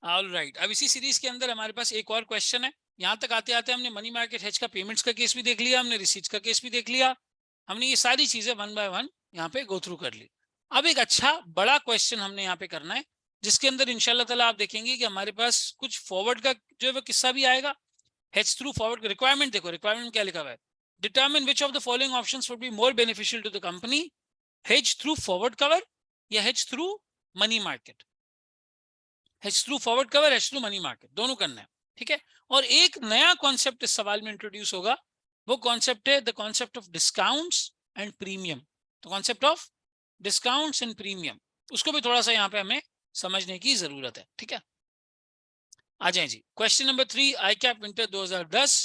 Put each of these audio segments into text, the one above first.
All right, अब इसी series के अंदर हमारे पास एक और क्वेश्चन है। यहाँ तक आते आते हमने मनी मार्केट हेज का पेमेंट्स का केस भी देख लिया, हमने रिसीट्स का केस भी देख लिया, हमने ये सारी चीजें वन बाय वन यहाँ पे गो थ्रू कर ली। अब एक अच्छा बड़ा क्वेश्चन हमने यहाँ पे करना है, जिसके अंदर इंशाल्लाह ताला आप देखेंगे कि हमारे पास कुछ फॉरवर्ड का जो है वो किस्सा भी आएगा। हेज थ्रू फॉरवर्ड रिक्वायरमेंट देखो, रिक्वायरमेंट क्या लिखा हुआ है, determine which of the following options would be more beneficial to the company, hedge through forward cover या hedge through money market. Hedge through forward cover, hedge through money market, दोनों करना है, ठीक है। और एक नया कॉन्सेप्ट इस सवाल में इंट्रोड्यूस होगा, वो कॉन्सेप्ट है the concept of discounts and premium. तो concept of discounts and premium, उसको भी थोड़ा सा यहाँ पे हमें समझने की जरूरत है, ठीक है। आ जाए जी, question number 3, ICAP winter 2010।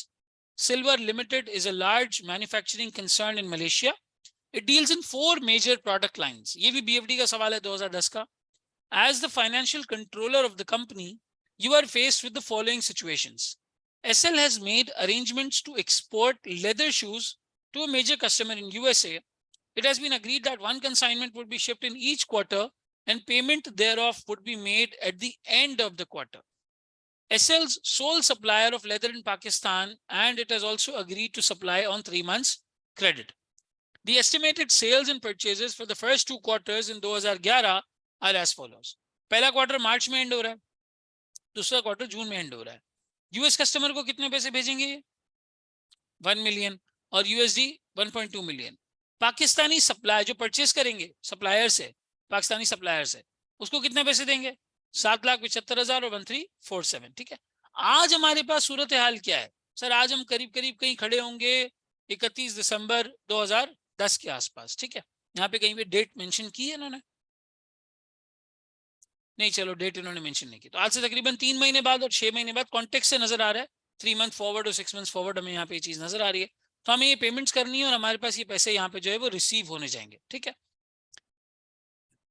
Silver limited is a large manufacturing concern in Malaysia. It deals in 4 major product lines. ये भी बीएफडी का सवाल है 2010 का। As the financial controller of the company, you are faced with the following situations. SL has made arrangements to export leather shoes to a major customer in USA. It has been agreed that one consignment would be shipped in each quarter and payment thereof would be made at the end of the quarter. SL's sole supplier of leather in Pakistan, and it has also agreed to supply on 3 months credit. The estimated sales and purchases for the first 2 quarters in 2011 are as follows. पहला quarter मार्च में and हो रहा है, दूसरा quarter जून में and हो रहा है। यूएस कस्टमर को कितने पैसे भेजेंगे? 1 मिलियन और यूएसडी 1.2 मिलियन। पाकिस्तानी सप्लायर जो परचेस करेंगे सप्लायर से, पाकिस्तानी सप्लायर से, उसको कितने पैसे देंगे? 7,75,000 और 1347, ठीक है। आज हमारे पास सूरत हाल क्या है सर? आज हम करीब करीब कहीं खड़े होंगे 31 दिसंबर 2010 के आसपास, ठीक है। यहाँ पे कहीं पे डेट मेंशन की है इन्होंने? नहीं, चलो डेट इन्होंने मेंशन नहीं की। तो आज से तकरीबन 3 महीने बाद और 6 महीने बाद कॉन्टेक्स्ट से नजर आ रहा है, 3 मंथ फॉरवर्ड और 6 मंथ फॉरवर्ड हमें यहाँ पे ये चीज नजर आ रही है। तो हमें ये पेमेंट्स करनी है और हमारे पास ये पैसे यहाँ पे जो है वो रिसीव होने जाएंगे, ठीक है।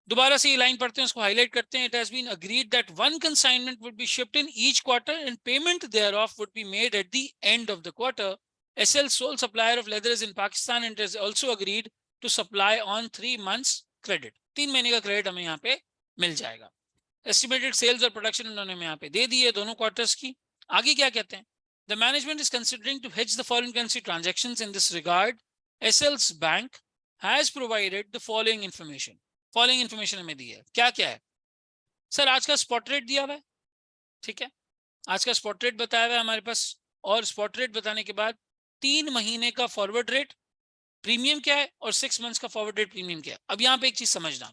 दोबारा से ये लाइन पढ़ते हैं, उसको हाईलाइट करते हैं। It has been agreed that one consignment would be shift in each quarter and payment thereof would be made at the end of the quarter. SL sole supplier of leather in Pakistan and has also agreed to supply on 3 months credit. 3 महीने का credit हमें यहाँ पे मिल जाएगा। Estimated sales और production उन्होंने यहाँ पे दे दी है दोनों क्वार्टर्स की। आगे क्या कहते हैं? The management is considering to hedge the foreign currency transactions in this regard. SL's bank has provided the following information. Following information हमें दी है, क्या क्या है सर? आज का स्पॉट रेट दिया हुआ है, ठीक है। आज का स्पॉट रेट बताया हुआ है हमारे पास, और स्पॉट रेट बताने के बाद 3 महीने का फॉरवर्ड रेट प्रीमियम क्या है और 6 मंथ्स का फॉरवर्ड रेट प्रीमियम क्या है। अब यहाँ पे एक चीज समझना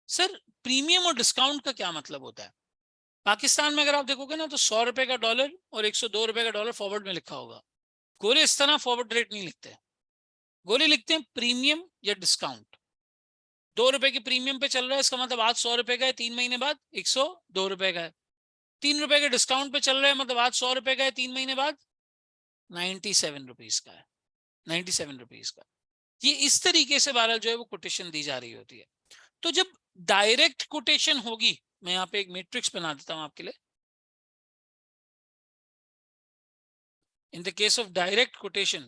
सर, प्रीमियम और डिस्काउंट का क्या मतलब होता है? पाकिस्तान में अगर आप देखोगे ना तो 100 रुपए का डॉलर और 102 रुपए का डॉलर फॉरवर्ड में लिखा होगा। गोरे इस तरह फॉरवर्ड रेट नहीं लिखते, गोरे लिखते हैं प्रीमियम या डिस्काउंट। 2 रुपए की प्रीमियम पे चल रहा है, इसका मतलब आज 100 रुपए का है, 3 महीने बाद 102 रुपए का है। 3 रुपए के डिस्काउंट पे चल रहा है, मतलब आज 100 रुपए का है, 3 महीने बाद 97 रुपीज का है, 97 रुपीज का। ये इस तरीके से बहरहाल जो है वो कोटेशन दी जा रही होती है। तो जब डायरेक्ट कोटेशन होगी, मैं यहाँ पे एक मैट्रिक्स बना देता हूं आपके लिए। In the case of direct quotation,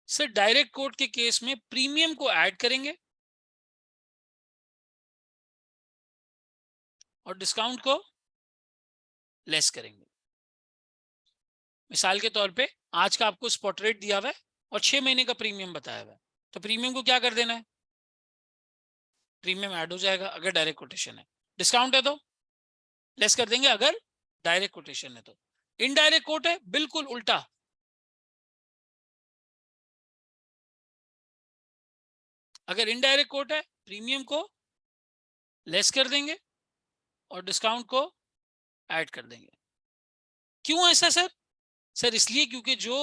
sir direct quote के केस में प्रीमियम को ऐड करेंगे और डिस्काउंट को लेस करेंगे। मिसाल के तौर पे आज का आपको स्पॉट रेट दिया हुआ है और 6 महीने का प्रीमियम बताया हुआ है, तो प्रीमियम को क्या कर देना है? प्रीमियम ऐड हो जाएगा अगर डायरेक्ट कोटेशन है। डिस्काउंट है तो लेस कर देंगे अगर डायरेक्ट कोटेशन है। तो इनडायरेक्ट कोट है बिल्कुल उल्टा, अगर इनडायरेक्ट कोट है प्रीमियम को लेस कर देंगे और डिस्काउंट को ऐड कर देंगे। क्यों ऐसा सर? सर इसलिए क्योंकि जो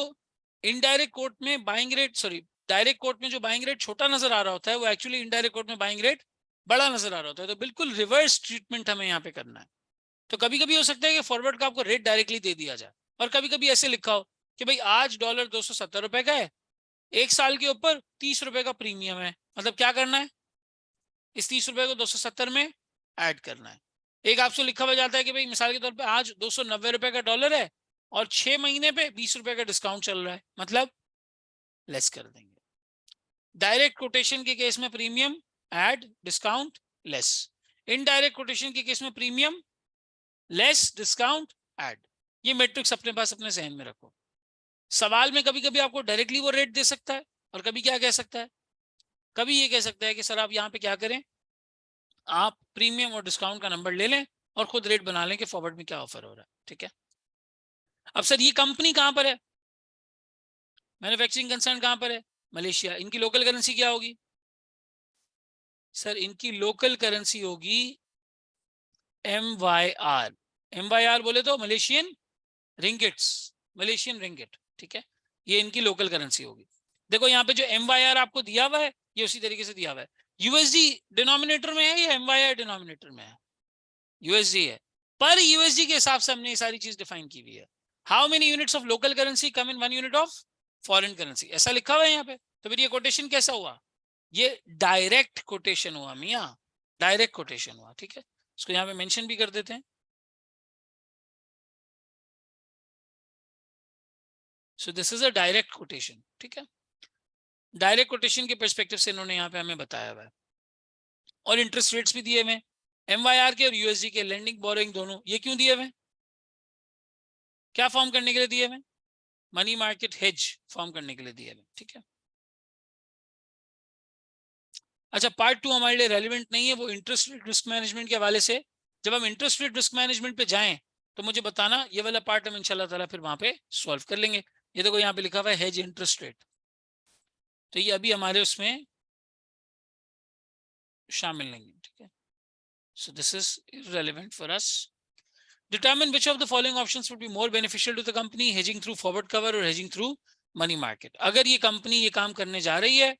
इनडायरेक्ट कोट में buying rate, sorry direct quote में जो बाइंग रेट छोटा नजर आ रहा होता है वो एक्चुअली इनडायरेक्ट कोट में बाइंग रेट बड़ा नजर आ रहा होता है। तो बिल्कुल रिवर्स ट्रीटमेंट हमें यहाँ पे करना है। तो कभी कभी हो सकता है कि फॉरवर्ड का आपको रेट डायरेक्टली दे दिया जाए, और कभी कभी ऐसे लिखा हो कि भाई आज डॉलर 270 रुपए का है, 1 साल के ऊपर 30 रुपए का प्रीमियम है। मतलब क्या करना है? इस 30 रुपए को 270 में ऐड करना है। एक आपसे लिखा हुआ जाता है कि भाई मिसाल के तौर पर आज 290 रुपए का डॉलर है और 6 महीने पे 20 रुपए का डिस्काउंट चल रहा है, मतलब लेस कर देंगे। डायरेक्ट कोटेशन के केस में premium add discount less, indirect quotation के केस में प्रीमियम लेस डिस्काउंट ऐड। ये मैट्रिक्स अपने पास अपने जहन में रखो। सवाल में कभी कभी आपको डायरेक्टली वो रेट दे सकता है, और कभी क्या कह सकता है, कभी ये कह सकता है कि सर आप यहाँ पे क्या करें, आप प्रीमियम और डिस्काउंट का नंबर ले लें और खुद रेट बना लें कि फॉरवर्ड में क्या ऑफर हो रहा है। ठीक है, अब सर ये कंपनी कहां पर है, मैन्युफैक्चरिंग कंसर्न कहां पर है, मलेशिया। इनकी लोकल करेंसी क्या होगी, सर इनकी लोकल करेंसी होगी MYR। MYR बोले तो मलेशियन रिंगिट्स, मलेशियन रिंगिट। ठीक है, ये इनकी लोकल करेंसी होगी। देखो यहाँ पे जो MYR आपको दिया हुआ है ये उसी तरीके से दिया हुआ है। USD डिनोमिनेटर में है या MYR डिनोमिनेटर में है, USD है। पर USD के हिसाब से हमने ये सारी चीज डिफाइन की हुई है। How many units of local currency come in 1 unit of foreign currency, ऐसा लिखा हुआ है यहाँ पे। तो फिर ये कोटेशन कैसा हुआ, ये डायरेक्ट कोटेशन हुआ मियाँ, डायरेक्ट कोटेशन हुआ। ठीक है, इसको यहाँ पे मेंशन भी कर देते हैं। So this is a direct quotation. ठीक है, डायरेक्ट कोटेशन के पर्सपेक्टिव से इन्होंने यहाँ पे हमें बताया हुआ है, और इंटरेस्ट रेट्स भी दिए हुए हैं MYR के और USD के, लेंडिंग बोरोइंग दोनों। ये क्यों दिए हुए, क्या फॉर्म करने के लिए दिए हुए, मनी मार्केट हेज फॉर्म करने के लिए दिए हुए। ठीक है, अच्छा पार्ट 2 हमारे लिए रेलिवेंट नहीं है, वो इंटरेस्ट रेट रिस्क मैनेजमेंट के हवाले से। जब हम इंटरेस्ट रेट रिस्क मैनेजमेंट पे जाएं तो मुझे बताना, ये वाला पार्ट हम इंशाल्लाह ताला फिर वहां पे सॉल्व कर लेंगे। ये देखो यहाँ पे लिखा हुआ है हेज इंटरेस्ट रेट, तो ये अभी हमारे उसमें शामिल नहीं है। ठीक है, so this is irrelevant for us. Determine which of the following options would be more beneficial to the company, hedging through forward cover or hedging through money market। अगर ये कंपनी ये काम करने जा रही है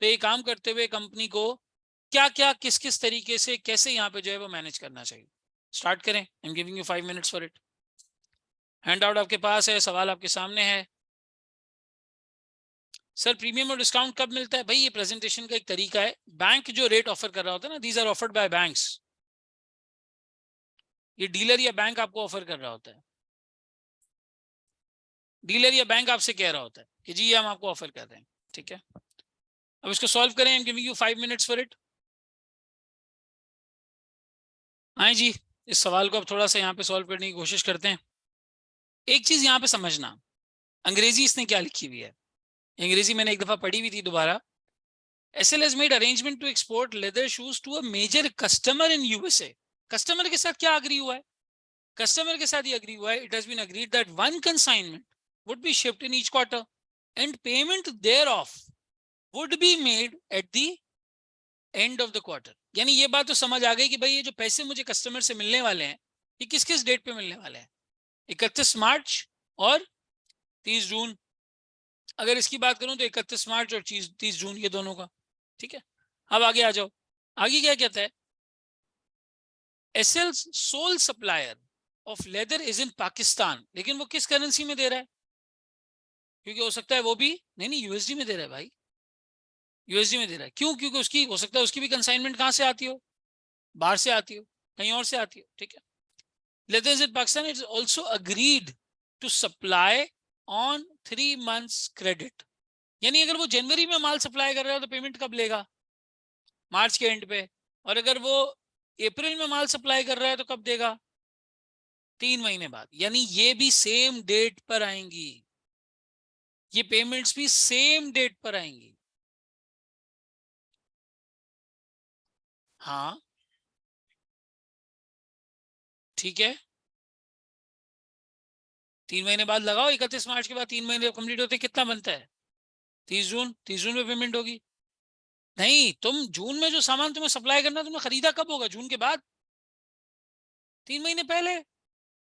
तो ये काम करते हुए कंपनी को क्या क्या किस किस तरीके से कैसे यहाँ पे जो है वो मैनेज करना चाहिए। स्टार्ट करें, I am giving you 5 minutes for it. Hand out आपके पास है, सवाल आपके सामने है। सर प्रीमियम और डिस्काउंट कब मिलता है, भाई ये प्रेजेंटेशन का एक तरीका है। बैंक जो रेट ऑफर कर रहा होता है ना, these are offered by banks, ये डीलर या बैंक आपको ऑफर कर रहा होता है। डीलर या बैंक आपसे कह रहा होता है कि जी ये हम आपको ऑफर कर रहे हैं। ठीक है, अब इसको सॉल्व करें, I am giving you 5 minutes for it. आए जी, इस सवाल को अब थोड़ा सा यहाँ पे सॉल्व करने की कोशिश करते हैं। एक चीज यहाँ पे समझना, अंग्रेजी इसने क्या लिखी हुई है, अंग्रेजी मैंने एक दफा पढ़ी हुई थी दोबारा। SL has made arrangement to export leather shoes to a major customer in USA। Customer के साथ क्या अग्री हुआ है, कस्टमर के साथ ये अग्री हुआ है, it has been agreed that one consignment would be shipped in each quarter and payment thereof would be made at the end of the quarter। यानी ये बात तो समझ आ गई कि भाई ये जो पैसे मुझे कस्टमर से मिलने वाले हैं ये किस किस डेट पे मिलने वाले हैं, 31 मार्च और 30 जून। अगर इसकी बात करूं तो 31 मार्च और 30 जून ये दोनों का। ठीक है, अब आगे आ जाओ, आगे क्या कहता है, SL's sole supplier of leather is in Pakistan, लेकिन वो किस करेंसी में दे रहा है, क्योंकि हो सकता है वो भी नहीं यूएसडी में दे रहा है भाई, यूएसडी में दे रहा है। क्यों, क्योंकि उसकी हो सकता है उसकी भी कंसाइनमेंट कहां से आती हो, बाहर से आती हो, कहीं और से आती हो। ठीक है, leather is in Pakistan, it is also agreed to supply on 3 months credit। यानी अगर वो जनवरी में माल सप्लाई कर रहा है तो पेमेंट कब लेगा, मार्च के एंड पे, और अगर वो अप्रैल में माल सप्लाई कर रहा है तो कब देगा, 3 महीने बाद। यानी ये भी सेम डेट पर आएंगी, ये पेमेंट्स भी सेम डेट पर आएंगी। हाँ ठीक है, 3 महीने बाद लगाओ, 31 मार्च के बाद 3 महीने कंप्लीट होते कितना बनता है, 30 जून, 30 जून में पेमेंट होगी। नहीं, तुम जून में जो सामान तुम्हें सप्लाई करना तुमने खरीदा कब होगा, जून के बाद, 3 महीने पहले।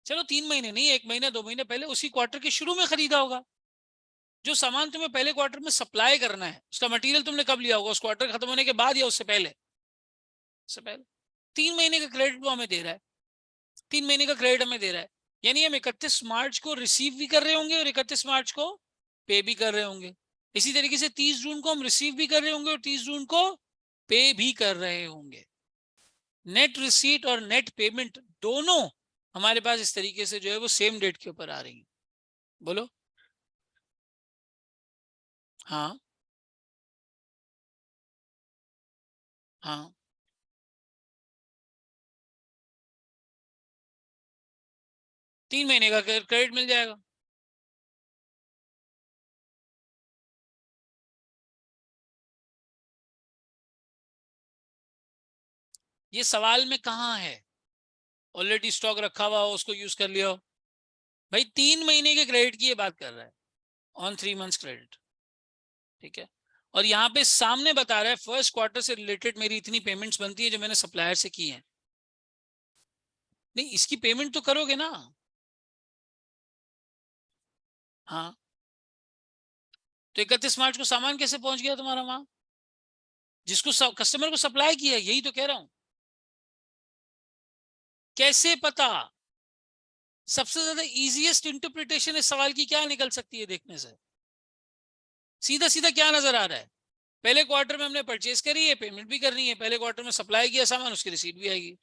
चलो 3 महीने नहीं, 1 महीने 2 महीने पहले, उसी क्वार्टर के शुरू में खरीदा होगा। जो सामान तुम्हें पहले क्वार्टर में सप्लाई करना है उसका मटेरियल तुमने कब लिया होगा, उस क्वार्टर खत्म होने के बाद या उससे पहले, उससे पहले। 3 महीने का क्रेडिट वो हमें दे रहा है, 3 महीने का क्रेडिट हमें दे रहा है। यानी हम 31 मार्च को रिसीव भी कर रहे होंगे और 31 मार्च को पे भी कर रहे होंगे। इसी तरीके से 30 जून को हम रिसीव भी कर रहे होंगे और 30 जून को पे भी कर रहे होंगे। नेट रिसीट और नेट पेमेंट दोनों हमारे पास इस तरीके से जो है वो सेम डेट के ऊपर आ रही है। बोलो। हाँ हाँ, 3 महीने का क्रेडिट मिल जाएगा। ये सवाल में कहाँ है? ऑलरेडी स्टॉक रखा हुआ हो, उसको यूज कर लिया हो। भाई 3 महीने के क्रेडिट की ये बात कर रहा है, ऑन 3 मंथ्स क्रेडिट। ठीक है, और यहाँ पे सामने बता रहा है फर्स्ट क्वार्टर से रिलेटेड मेरी इतनी पेमेंट्स बनती है जो मैंने सप्लायर से की है। नहीं, इसकी पेमेंट तो करोगे ना। हाँ, तो 31 मार्च को सामान कैसे पहुंच गया तुम्हारा वहां, जिसको कस्टमर को सप्लाई किया? यही तो कह रहा हूं। कैसे पता? सबसे ज्यादा इजीएस्ट इंटरप्रिटेशन इस सवाल की क्या निकल सकती है देखने से? सीधा सीधा क्या नजर आ रहा है? पहले क्वार्टर में हमने परचेज करी है, पेमेंट भी करनी है, पहले क्वार्टर में सप्लाई किया सामान, उसकी रिसीट भी आएगी।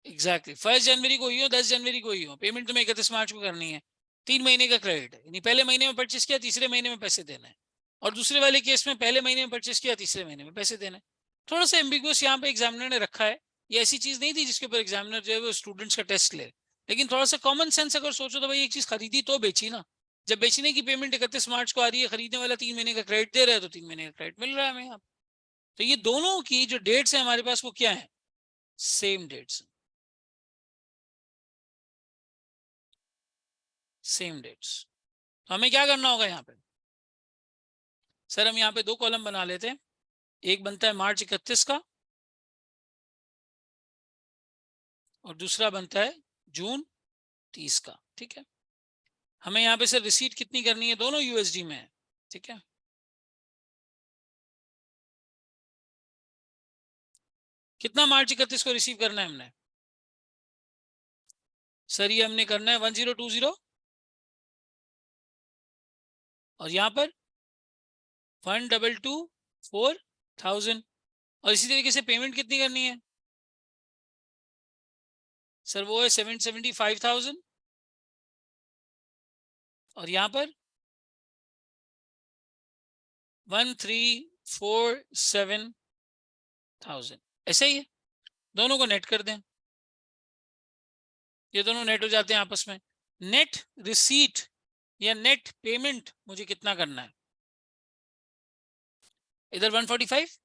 एग्जैक्टली, 1 जनवरी को ही हो, 10 जनवरी को ही हो, पेमेंट तुम्हें 31 मार्च को करनी है। 3 महीने का क्रेडिट है, यानी पहले महीने में परचेस किया, तीसरे महीने में पैसे देना है। और दूसरे वाले केस में पहले महीने में परचेस किया, तीसरे महीने में पैसे देना है। थोड़ा सा एम्बिगुअस यहाँ पे एग्जामिनर ने रखा है। ये ऐसी चीज नहीं थी जिसके ऊपर एग्जामिनर जो है वो स्टूडेंट्स का टेस्ट ले। लेकिन थोड़ा सा कॉमन सेंस अगर सोचो तो भाई, एक चीज खरीदी तो बेची ना। जब बेचने की पेमेंट 31 मार्च को आ रही है, खरीदने वाला 3 महीने का क्रेडिट दे रहा है, तो 3 महीने का क्रेडिट मिल रहा है हमें यहाँ। तो ये दोनों की जो डेट्स है हमारे पास, वो क्या है? Same dates. Same dates. तो हमें क्या करना होगा यहाँ पे? सर हम यहाँ पे 2 कॉलम बना लेते हैं। एक बनता है मार्च 31 का, और दूसरा बनता है जून 30 का। ठीक है, हमें यहाँ पे सर रिसीट कितनी करनी है? दोनों यूएसडी में है। ठीक है, कितना मार्च 31 को रिसीव करना है हमने? सर ये हमने करना है 1020, और यहाँ पर 1224000। और इसी तरीके से पेमेंट कितनी करनी है? सर वो है 775,000, और यहाँ पर 1347000। ऐसे ही है, दोनों को नेट कर दें। ये दोनों नेट हो जाते हैं आपस में। नेट रिसीट या नेट पेमेंट मुझे कितना करना है? इधर 145,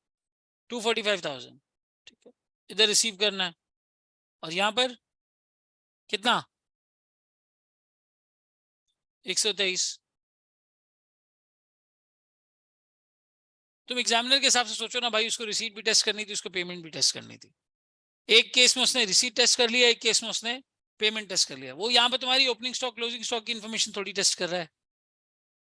245,000। ठीक है, इधर रिसीव करना है, और यहाँ पर कितना? 123। तुम एग्जामिनर के हिसाब से सोचो ना भाई, उसको रिसीट भी टेस्ट करनी थी, उसको पेमेंट भी टेस्ट करनी थी। एक केस में उसने रिसीट टेस्ट कर लिया, एक केस में उसने पेमेंट टेस्ट कर लिया। वो यहाँ पे तुम्हारी ओपनिंग स्टॉक क्लोजिंग स्टॉक की इन्फॉर्मेशन थोड़ी टेस्ट कर रहा है।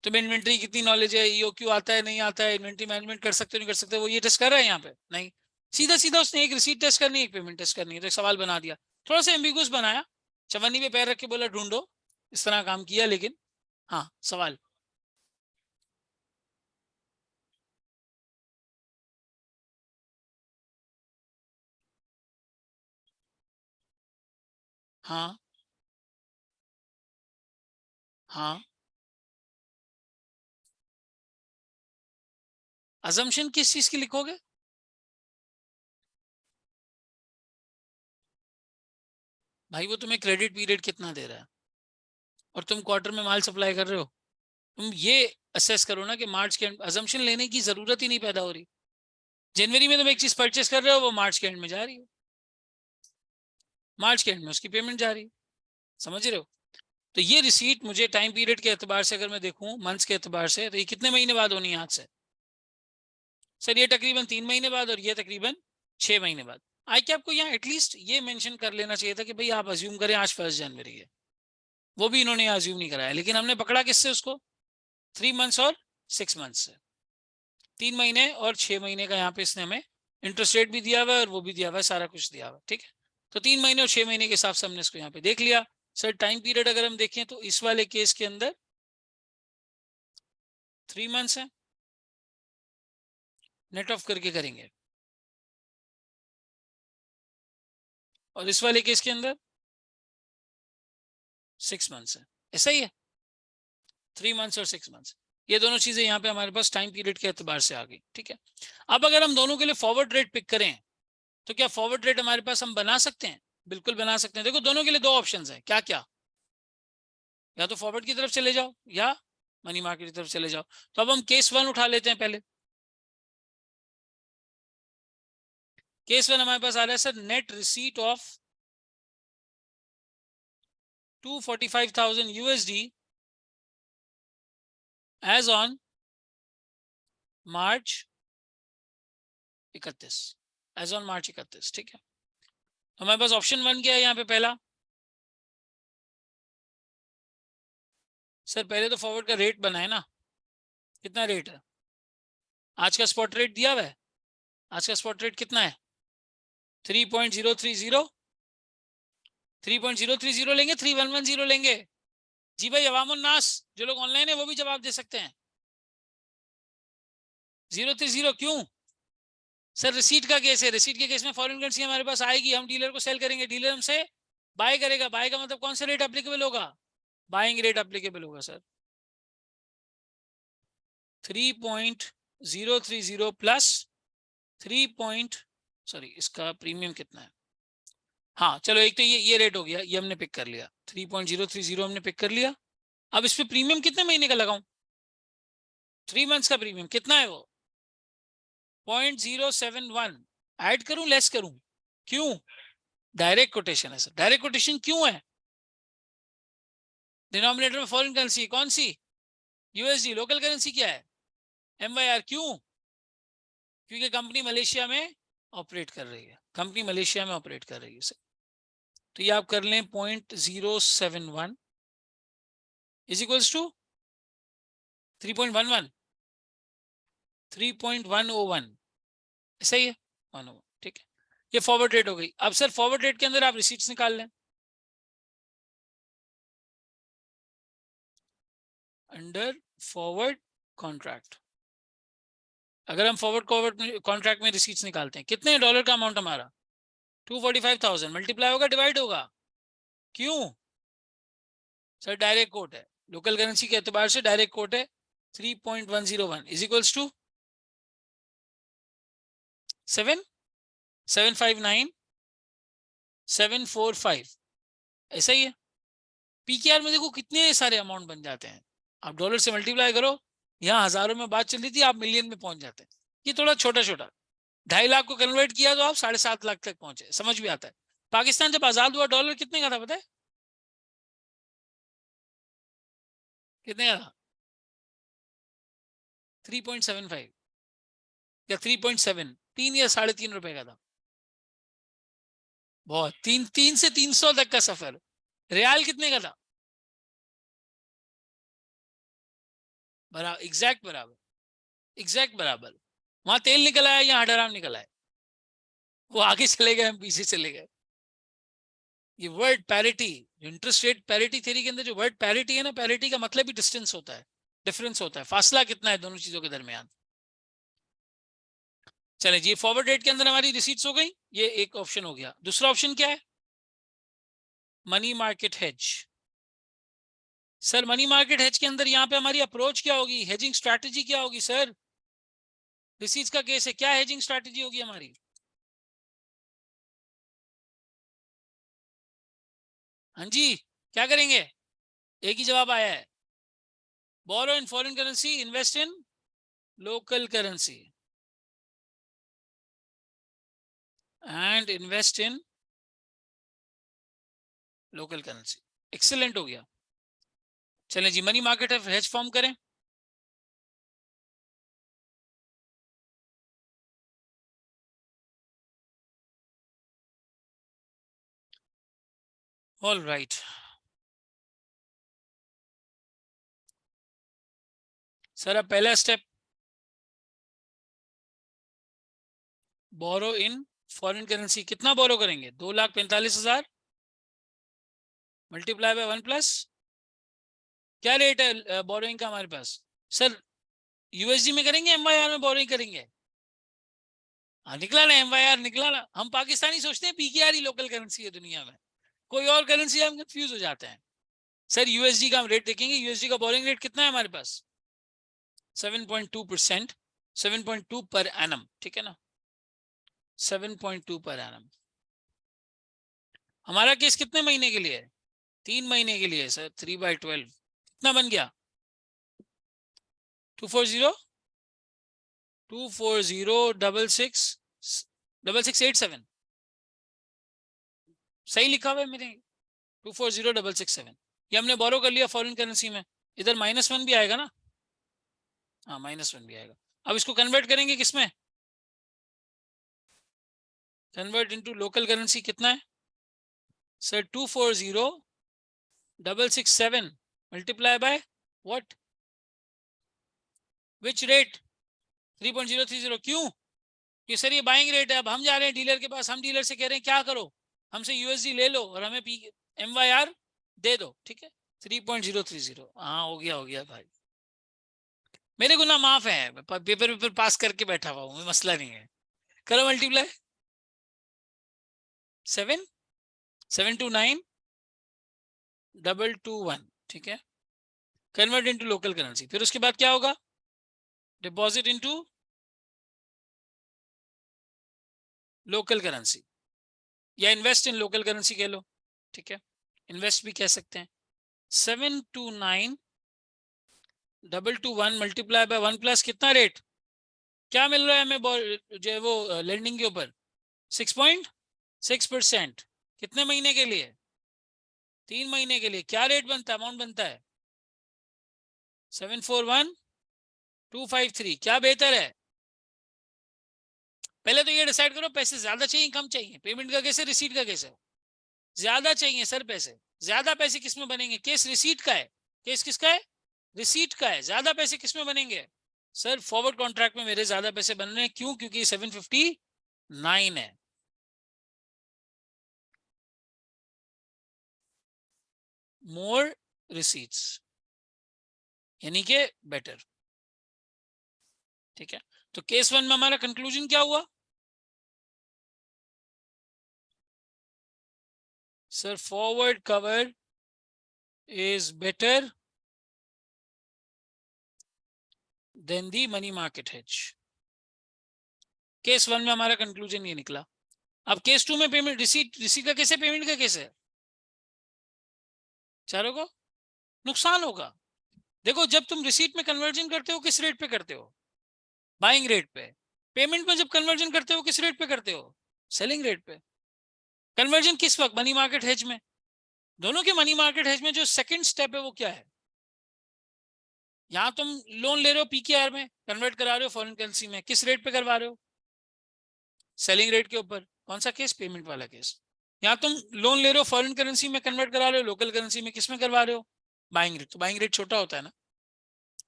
तुम्हें इन्वेंट्री कितनी नॉलेज है, ईओक्यू आता है नहीं आता है, इन्वेंट्री मैनेजमेंट कर सकते हो नहीं कर सकते, वो ये टेस्ट कर रहा है यहाँ पे? नहीं, सीधा सीधा उसने एक रिसीट टेस्ट करनी है, एक पेमेंट टेस्ट करनी है, तो एक सवाल बना दिया। थोड़ा सा एम्बिगुअस बनाया, चवन्नी पे पैर रख के बोला ढूंढो, इस तरह काम किया। लेकिन हाँ, सवाल। हाँ हाँ, अजम्पशन किस चीज की लिखोगे? भाई वो तुम्हें क्रेडिट पीरियड कितना दे रहा है, और तुम क्वार्टर में माल सप्लाई कर रहे हो। तुम ये असेस करो ना कि मार्च के एंड, अजम्पशन लेने की जरूरत ही नहीं पैदा हो रही। जनवरी में तुम एक चीज परचेस कर रहे हो, वो मार्च के एंड में जा रही है, मार्च के एंड में उसकी पेमेंट जा रही है। समझ रहे हो? तो ये रिसीट मुझे टाइम पीरियड के एतबार से अगर मैं देखूं, मंथ्स के एतबार से, तो ये कितने महीने बाद होनी है आज से? सर ये तकरीबन 3 महीने बाद, और ये तकरीबन 6 महीने बाद। आई क्या आपको यहाँ एटलीस्ट ये मेंशन कर लेना चाहिए था कि भाई आप अज्यूम करें आज 1 जनवरी है। वो भी इन्होंने अज्यूम नहीं कराया, लेकिन हमने पकड़ा किससे उसको? 3 मंथ्स और 6 मंथ्स से। 3 महीने और 6 महीने का यहाँ पे इसने हमें इंटरेस्ट रेट भी दिया हुआ है, और वो भी दिया हुआ है, सारा कुछ दिया हुआ है। ठीक है, तो 3 महीने और 6 महीने के हिसाब से हमने इसको यहाँ पे देख लिया। सर टाइम पीरियड अगर हम देखें तो इस वाले केस के अंदर 3 मंथ्स है, नेट ऑफ करके करेंगे। और इस वाले केस के अंदर 6 मंथ्स है, ऐसा ही है, 3 मंथ्स और 6 मंथ्स, ये दोनों चीजें यहाँ पे हमारे पास टाइम पीरियड के एतबार से आ गई, ठीक है। अब अगर हम दोनों के लिए फॉरवर्ड रेट पिक करें तो क्या फॉरवर्ड रेट हमारे पास हम बना सकते हैं? बिल्कुल बना सकते हैं। देखो दोनों के लिए दो ऑप्शंस हैं, क्या क्या, या तो फॉरवर्ड की तरफ चले जाओ या मनी मार्केट की तरफ चले जाओ। तो अब हम केस 1 उठा लेते हैं पहले। केस 1 हमारे पास आ रहा है sir, net receipt of 245,000 USD as on March 31, as on March 31, ठीक है। तो हमारे पास ऑप्शन 1 क्या है यहाँ पे पहला? सर पहले तो फॉरवर्ड का रेट बना है ना, कितना रेट है? आज का स्पॉट रेट दिया हुआ है, आज का स्पॉट रेट कितना है? 3.030, 3.030 लेंगे, 3.110 लेंगे? जी भाई अवामुन नास, जो लोग ऑनलाइन है वो भी जवाब दे सकते हैं। 030 क्यों? सर रिसीट का केस है, रिसीट के केस में फॉरेन करेंसी हमारे पास आएगी, हम डीलर को सेल करेंगे, डीलर हमसे बाय करेगा, बाय का मतलब कौन सा रेट एप्लीकेबल होगा? बाइंग रेट एप्लीकेबल होगा सर। 3.030 प्लस 3 सॉरी इसका प्रीमियम कितना है? हाँ चलो, एक तो ये रेट हो गया, ये हमने पिक कर लिया, 3.030 हमने पिक कर लिया। अब इस पे प्रीमियम कितने महीने का लगाऊं? 3 मंथ्स का प्रीमियम कितना है वो? 0.071। ऐड करूं लेस करूं? क्यों? डायरेक्ट कोटेशन है सर। डायरेक्ट कोटेशन क्यों है? डिनोमिनेटर में फॉरेन करेंसी कौन सी? यूएसडी। लोकल करेंसी क्या है? एमवाईआर। क्यों? क्योंकि कंपनी मलेशिया में ऑपरेट कर रही है, कंपनी मलेशिया में ऑपरेट कर रही है सर। तो ये आप कर लें 0.071 इज इक्वल्स टू 3.11, 3.101, सही है, 101, ठीक है। ये फॉरवर्ड रेट हो गई। अब सर फॉरवर्ड रेट के अंदर आप रिसीट्स निकाल लें अंडर फॉरवर्ड कॉन्ट्रैक्ट। अगर हम फॉरवर्ड कॉन्ट्रैक्ट में रिसीट्स निकालते हैं, कितने डॉलर का अमाउंट हमारा? 245,000 मल्टीप्लाई होगा, डिवाइड होगा। क्यों? सर डायरेक्ट कोट है, लोकल करेंसी के एतबार से डायरेक्ट कोट है। 3.101 इज इक्वल्स टू 7,759,745, ऐसा ही है। पीकेआर में देखो कितने सारे अमाउंट बन जाते हैं, आप डॉलर से मल्टीप्लाई करो, यहाँ हजारों में बात चल रही थी, आप मिलियन में पहुंच जाते हैं। ये थोड़ा छोटा छोटा, 2.5 लाख को कन्वर्ट किया तो आप 7.5 लाख तक पहुंचे, समझ भी आता है। पाकिस्तान जब आजाद हुआ डॉलर कितने का था पता है? कितने का था? 3.75 या 3.7, 3 या 3.5 रुपए का था। बहुत, 3 से 300 तक का सफर। रियाल कितने का था? बराबर, एग्जैक्ट बराबर, एग्जैक्ट बराबर। वहां तेल निकल आया, यहाँ हराम निकल आया, वो आगे चले गए, हम पीछे चले गए। ये word parity, interest rate parity theory के अंदर जो वर्ड पैरिटी है ना, पैरिटी का मतलब ही डिस्टेंस होता है, डिफरेंस होता है, फासला कितना है दोनों चीजों के दरमियान। चले जी, फॉरवर्ड रेट के अंदर हमारी रिसीट्स हो गई, ये एक ऑप्शन हो गया। दूसरा ऑप्शन क्या है? Money market hedge. Sir money market hedge के अंदर यहाँ पे हमारी अप्रोच क्या होगी, हेजिंग स्ट्रैटेजी क्या होगी सर? रिसीट्स का केस है, क्या हेजिंग स्ट्रैटेजी होगी हमारी? हाँ जी, क्या करेंगे? एक ही जवाब आया है, borrow in foreign currency, invest in local currency and invest in local currency. Excellent हो गया। चलें जी, मनी मार्केट हेज फॉर्म करें। ऑल राइट, सर अब पहला step, borrow in foreign currency. कितना बोरो करेंगे? 2,45,000 मल्टीप्लाई बाय 1 प्लस, क्या रेट है बोरोइंग का हमारे पास? सर यूएसडी में करेंगे, एमवाईआर में बोरोइंग करेंगे? हाँ निकला ना, एमवाईआर निकला ना। हम पाकिस्तानी सोचते हैं पीकेआर ही लोकल करेंसी है दुनिया में, कोई और करेंसी हम कंफ्यूज हो जाते हैं। सर यूएसडी का हम रेट देखेंगे, यूएसडी का बोरिंग रेट कितना है हमारे पास 7.2%, 7.2 पर एनम, ठीक है ना, 7.2 पर एनम। हमारा केस कितने महीने के लिए है, 3 महीने के लिए है सर, 3/12 कितना बन गया 240 सही लिखा हुआ है मेरे, 240,667। ये हमने बोरो कर लिया फॉरेन करेंसी में, इधर -1 भी आएगा ना, हाँ -1 भी आएगा। अब इसको कन्वर्ट करेंगे किसमें, कन्वर्ट इनटू लोकल करेंसी, कितना है sir 240,667 multiply by what, which rate 3.030। क्यों कि सर ये बाइंग रेट है, अब हम जा रहे हैं डीलर के पास, हम डीलर से कह रहे हैं क्या करो, हमसे यूएसडी ले लो और हमें MYR दे दो, ठीक है 3.030। हाँ हो गया भाई, मेरे गुना माफ है, पेपर पास करके बैठा हुआ हूँ, मसला नहीं है। करो मल्टीप्लाई 7,729,221, ठीक है, कन्वर्ट इनटू लोकल करेंसी। फिर उसके बाद क्या होगा, डिपॉजिट इनटू लोकल करेंसी या इन्वेस्ट इन लोकल करेंसी कह लो, ठीक है, इन्वेस्ट भी कह सकते हैं। 729,221 मल्टीप्लाई बाय 1 प्लस कितना रेट, क्या मिल रहा है हमें जो है वो लेंडिंग के ऊपर 6.6%, कितने महीने के लिए 3 महीने के लिए, क्या रेट बनता है, अमाउंट बनता है 741,253। क्या बेहतर है, पहले तो ये डिसाइड करो पैसे ज्यादा चाहिए कम चाहिए, पेमेंट का कैसे रिसीट का कैसे, ज्यादा चाहिए सर पैसे, ज्यादा पैसे किस में बनेंगे, केस रिसीट का है, केस किसका है रिसीट का है, ज्यादा पैसे किस में बनेंगे सर फॉरवर्ड कॉन्ट्रैक्ट में मेरे ज्यादा पैसे बन रहे हैं, क्यों, क्योंकि 759 है, मोर रिसीट्स यानी कि बेटर, ठीक है। तो केस 1 में हमारा कंक्लूजन क्या हुआ sir, forward cover is better than the money market hedge. Case 1 में हमारा कंक्लूजन ये निकला। अब केस 2 में पेमेंट रिसीट का कैसे, पेमेंट का कैसे, चारों को नुकसान होगा। देखो जब तुम रिसीट में कन्वर्जन करते हो किस रेट पे करते हो, बाइंग रेट पे, पेमेंट में जब कन्वर्जन करते हो किस रेट पे करते हो, सेलिंग रेट पे। कन्वर्जन किस वक्त, मनी मार्केट हेज में। दोनों के मनी मार्केट हेज में जो सेकंड स्टेप है वो क्या है, यहां तुम लोन ले रहे हो पीकेआर में, कन्वर्ट करा रहे हो फॉरेन करेंसी में, किस रेट पे करवा रहे हो, सेलिंग रेट के ऊपर। कौन सा केस, पेमेंट वाला केस। यहाँ तुम लोन ले रहे हो फॉरेन करेंसी में, कन्वर्ट करा रहे हो लोकल करेंसी में, किस में करवा रहे हो, बाइंग रेट। तो बाइंग रेट छोटा होता है ना,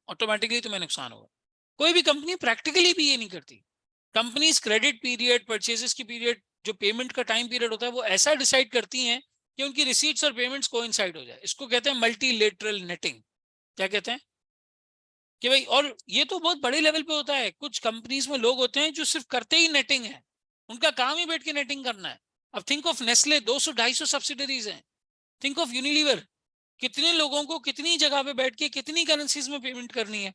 ऑटोमेटिकली तुम्हें नुकसान होगा। कोई भी कंपनी प्रैक्टिकली भी ये नहीं करती। कंपनीज क्रेडिट पीरियड, परचेजेस की पीरियड, जो पेमेंट का टाइम पीरियड होता है वो ऐसा डिसाइड करती हैं कि उनकी रिसीट्स और पेमेंट्स कोइंसाइड हो जाए। इसको कहते हैं मल्टीलेटरल नेटिंग। क्या कहते हैं कि भाई, और ये तो बहुत बड़े लेवल पे होता है। कुछ कंपनीज में लोग होते हैं जो सिर्फ करते ही नेटिंग है, उनका काम ही बैठ के नेटिंग करना है। अब थिंक ऑफ नेस्ले, 200-250 सब्सिडरीज हैं। थिंक ऑफ यूनिलीवर, कितने लोगों को कितनी जगह पे बैठ के कितनी करेंसीज में पेमेंट करनी है।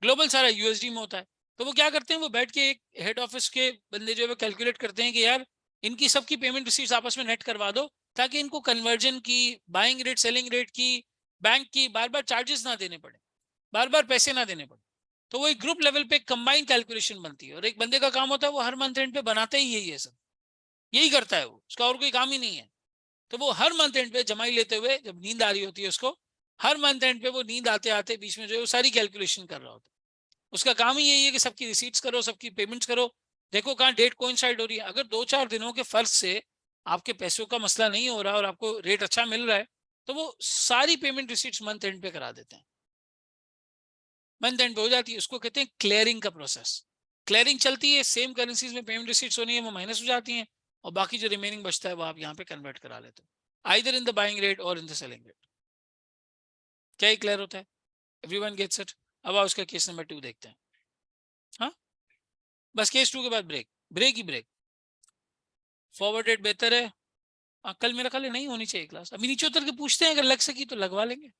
ग्लोबल सारा यूएसडी में होता है। तो वो क्या करते हैं, वो बैठ के एक हेड ऑफिस के बंदे जो है कैलकुलेट करते हैं कि यार इनकी सबकी पेमेंट रिसीट्स आपस में नेट करवा दो, ताकि इनको कन्वर्जन की, बाइंग रेट, सेलिंग रेट की, बैंक की बार बार चार्जेस ना देने पड़े, बार बार पैसे ना देने पड़े। तो वो एक ग्रुप लेवल पे कंबाइंड कैलकुलेशन बनती है, और एक बंदे का काम होता है वो हर मंथ एंड पे बनाता ही यही है सब, यही करता है वो, उसका और कोई काम ही नहीं है। तो वो हर मंथ एंड पे जमाई लेते हुए, जब नींद आ रही होती है उसको, हर मंथ एंड पे वो नींद आते आते बीच में जो है वो सारी कैलकुलेशन कर रहा होता है। उसका काम ही यही है कि सबकी रिसीट्स करो, सबकी पेमेंट्स करो, देखो कहाँ डेट कोइंसाइड हो रही है। अगर 2-4 दिनों के फर्क से आपके पैसों का मसला नहीं हो रहा और आपको रेट अच्छा मिल रहा है, तो वो सारी पेमेंट रिसीट्स मंथ एंड पे करा देते हैं, मंथ एंड पे हो जाती है। उसको कहते हैं क्लियरिंग का प्रोसेस। क्लियरिंग चलती है, सेम करेंसीज में पेमेंट रिसीट्स होनी है वो माइनस हो जाती हैं, और बाकी जो रिमेनिंग बचता है वो आप यहाँ पे कन्वर्ट करा लेते हो, either in the buying rate और इन द सेलिंग रेट। क्या ही क्लियर होता है, एवरीवन गेट्स इट। अब आओ उसका केस नंबर 2 देखते हैं। हाँ, बस केस 2 के बाद ब्रेक, ब्रेक ही ब्रेक। फॉरवर्ड रेट बेहतर है, कल मेरा ख्याल है नहीं होनी चाहिए क्लास, अभी नीचे उतर के पूछते हैं, अगर लग सकी तो लगवा लेंगे।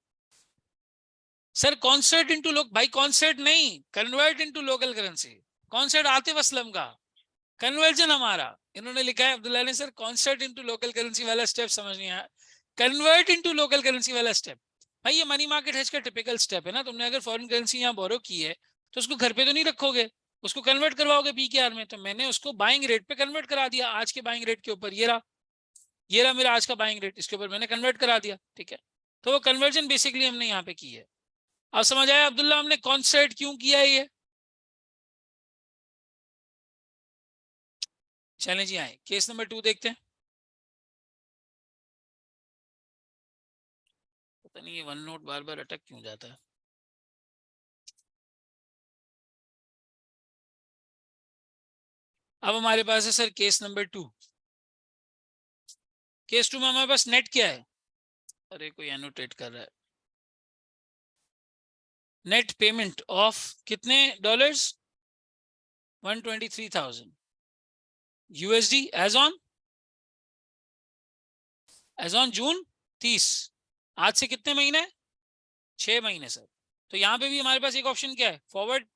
सर कॉन्सर्ट इनटू लोक, भाई कॉन्सर्ट नहीं, convert into local currency. Concert Atif Aslam का, कन्वर्जन हमारा। इन्होंने लिखा है अब्दुल्ला ने, sir concert into local currency वाला स्टेप समझ नहीं आया, कन्वर्ट इनटू लोकल करेंसी वाला स्टेप। भाई ये मनी मार्केट हेज का टिपिकल स्टेप है ना, तुमने अगर फॉरेन करेंसी यहाँ बोरो की है तो उसको घर पे तो नहीं रखोगे, उसको कन्वर्ट करवाओगे पीकेआर में। तो मैंने उसको बाइंग रेट पे कन्वर्ट करा दिया, आज के बाइंग रेट के ऊपर। ये रहा मेरा आज का बाइंग रेट, इसके ऊपर मैंने कन्वर्ट करा दिया, ठीक है। तो वो कन्वर्जन बेसिकली हमने यहाँ पे की है। अब समझ आया अब्दुल्ला हमने कॉन्सर्ट क्यों किया है ये? चलें जी, आए केस नंबर 2 देखते हैं। पता नहीं ये वन नोट बार बार अटक क्यों जाता है। अब हमारे पास है सर केस नंबर 2। केस 2 में हमारे पास नेट क्या है? अरे कोई एनोटेट कर रहा है। नेट पेमेंट ऑफ कितने dollars? 123,000 USD as on June 30। आज से कितने महीने? 6 महीने सर। तो यहाँ पे भी हमारे पास एक ऑप्शन क्या है, फॉरवर्ड।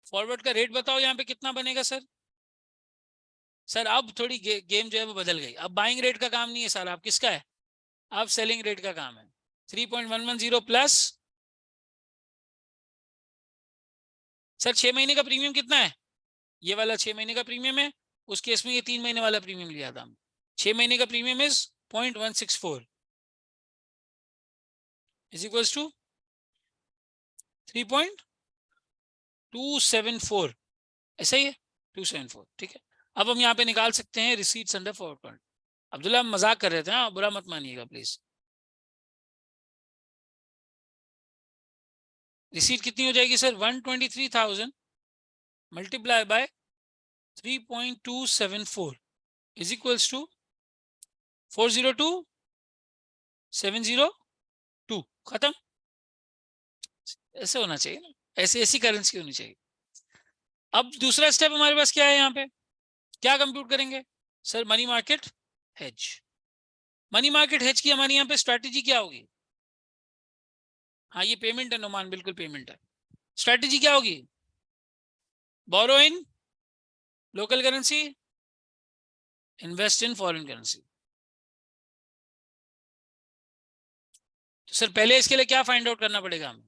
फॉरवर्ड का रेट बताओ यहाँ पे कितना बनेगा सर? सर अब थोड़ी गेम जो है वो बदल गई, अब बाइंग रेट का काम नहीं है सर, आप किसका है? अब सेलिंग रेट का काम है। 3.110 प्लस सर 6 महीने का प्रीमियम कितना है? ये वाला 6 महीने का प्रीमियम है, उस केस में ये 3 महीने वाला प्रीमियम लिया था हम। 6 महीने का premium is 0.164 is equals to 3.274, ऐसा ही है 274, ठीक है। अब हम यहाँ पे निकाल सकते हैं रिसीट्स अंडर फॉरवर्ड। अब्दुल्ला हम मजाक कर रहे थे, हाँ बुरा मत मानिएगा प्लीज। रिसीट कितनी हो जाएगी sir? 123,000 multiply by 3.274 is equals to 402,702। खत्म। ऐसे होना चाहिए ना, ऐसे ऐसी करेंसी होनी चाहिए। अब दूसरा स्टेप हमारे पास क्या है, यहाँ पे क्या कंप्यूट करेंगे sir? Money market hedge. Money market hedge की हमारी यहाँ पे स्ट्रैटेजी क्या होगी? हाँ ये पेमेंट है नोमान, बिल्कुल पेमेंट है। स्ट्रैटेजी क्या होगी? Borrow in local currency, invest in foreign currency. तो सर पहले इसके लिए क्या फाइंड आउट करना पड़ेगा हमें?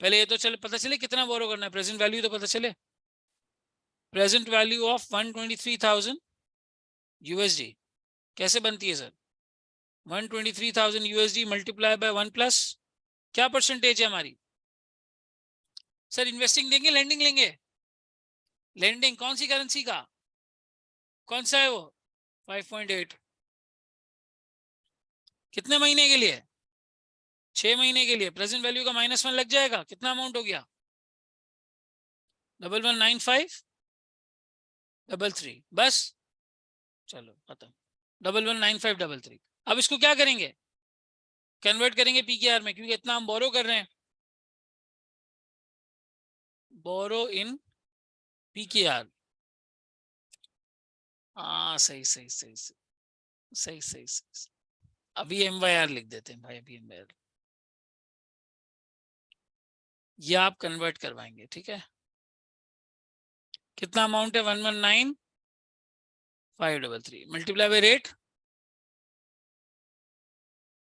पहले ये तो चले पता चले कितना बोरो करना है, प्रेजेंट वैल्यू तो पता चले। प्रेजेंट वैल्यू ऑफ 123,000 यूएसडी कैसे बनती है sir? 123,000 USD multiply by 1 plus क्या परसेंटेज है हमारी? सर इन्वेस्टिंग देंगे लेंडिंग लेंगे? लेंडिंग कौन सी करेंसी का? कौन सा है वो? 5.8। कितने महीने के लिए? 6 महीने के लिए। प्रेजेंट वैल्यू का -1 लग जाएगा, कितना अमाउंट हो गया? 119533, बस चलो खत्म। 119533। अब इसको क्या करेंगे? कन्वर्ट करेंगे पीकेआर में, क्योंकि इतना हम बोरो कर रहे हैं। बोरो इन पीकेआर। हाँ सही सही सही सही सही सही सही। अभी एमवाईआर लिख देते हैं भाई, अभी एमवाईआर ये आप कन्वर्ट करवाएंगे, ठीक है। कितना अमाउंट है? 119,533 मल्टीप्लाई बाय रेट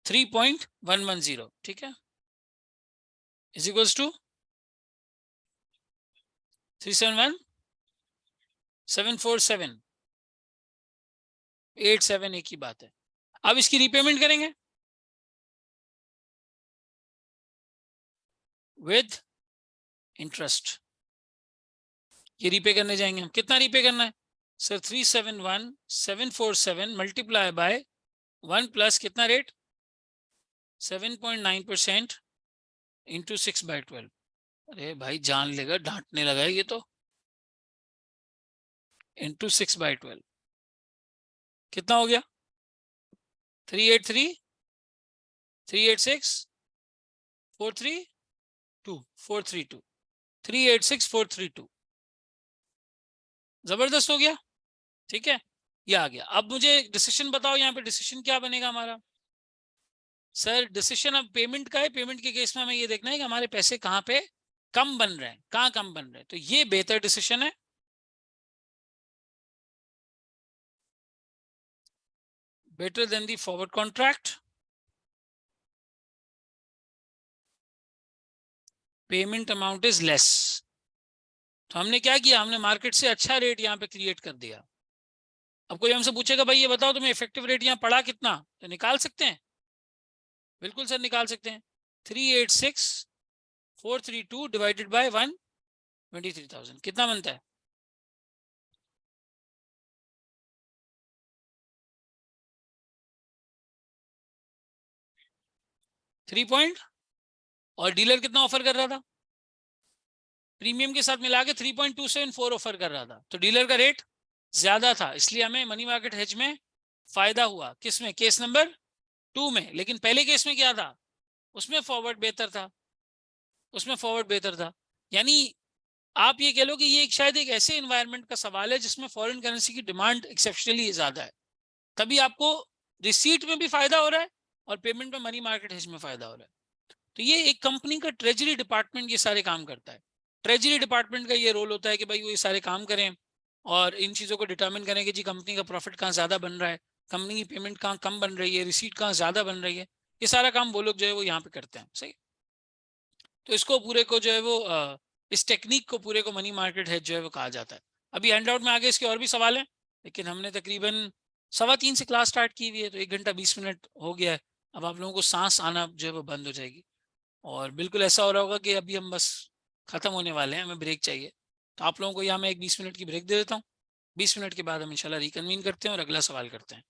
3.110, ठीक है, इज इक्वल्स टू 371,747,87 एक ही बात है। अब इसकी रीपेमेंट करेंगे विद इंटरेस्ट। ये रीपे करने जाएंगे हम, कितना रीपे करना है सर? 371,747 मल्टीप्लाई बाय 1 प्लस कितना रेट? 7.9% इंटू 6/12। अरे भाई जान लेगा, डांटने लगा है ये तो। इंटू 6/12 कितना हो गया? 386,432,432 जबरदस्त हो गया, ठीक है। ये आ गया। अब मुझे डिसीजन बताओ, यहाँ पे डिसीजन क्या बनेगा हमारा? सर डिसीजन अब पेमेंट का है। पेमेंट के केस में हमें ये देखना है कि हमारे पैसे कहाँ पे कम बन रहे हैं, कहाँ कम बन रहे हैं। तो ये बेहतर डिसीजन है, better than the forward contract. Payment amount is less. तो हमने क्या किया, हमने मार्केट से अच्छा रेट यहाँ पे क्रिएट कर दिया। अब कोई हमसे पूछेगा भाई ये बताओ तुम्हें इफेक्टिव रेट यहाँ पड़ा कितना, तो निकाल सकते हैं, बिल्कुल सर निकाल सकते हैं। 386,432 डिवाइडेड बाय 123,000 कितना बनता है? 3 पॉइंट। और डीलर कितना ऑफर कर रहा था? प्रीमियम के साथ मिला के 3.274 ऑफर कर रहा था। तो डीलर का रेट ज्यादा था, इसलिए हमें मनी मार्केट हेज में फायदा हुआ। किसमें? केस नंबर 2 में। लेकिन पहले केस में क्या था, उसमें फॉरवर्ड बेहतर था, उसमें फॉरवर्ड बेहतर था। यानी आप ये कह लो कि ये एक शायद एक ऐसे एनवायरनमेंट का सवाल है जिसमें फॉरेन करेंसी की डिमांड एक्सेप्शनली ज्यादा है, तभी आपको रिसीट में भी फायदा हो रहा है और पेमेंट में मनी मार्केट हेज में फायदा हो रहा है। तो ये एक कंपनी का ट्रेजरी डिपार्टमेंट ये सारे काम करता है। ट्रेजरी डिपार्टमेंट का ये रोल होता है कि भाई वो ये सारे काम करें और इन चीज़ों को डिटरमिन करें कि जी कंपनी का प्रॉफिट कहाँ ज़्यादा बन रहा है, कंपनी की पेमेंट कहाँ कम बन रही है, रिसीट कहाँ ज़्यादा बन रही है। ये सारा काम वो लोग जो है वो यहाँ पे करते हैं। सही। तो इसको पूरे को जो है वो इस टेक्निक को पूरे को मनी मार्केट हेज जो है वो कहा जाता है। अभी हैंड आउट में आगे इसके और भी सवाल हैं, लेकिन हमने तकरीबन 3:15 से क्लास स्टार्ट की हुई है, तो 1 घंटा 20 मिनट हो गया है। अब आप लोगों को सांस आना जो है वो बंद हो जाएगी और बिल्कुल ऐसा हो रहा होगा कि अभी हम बस खत्म होने वाले हैं, हमें ब्रेक चाहिए। तो आप लोगों को यहाँ मैं एक 20 मिनट की ब्रेक दे देता हूँ। 20 मिनट के बाद हम इंशाल्लाह रिकन्वीन करते हैं और अगला सवाल करते हैं।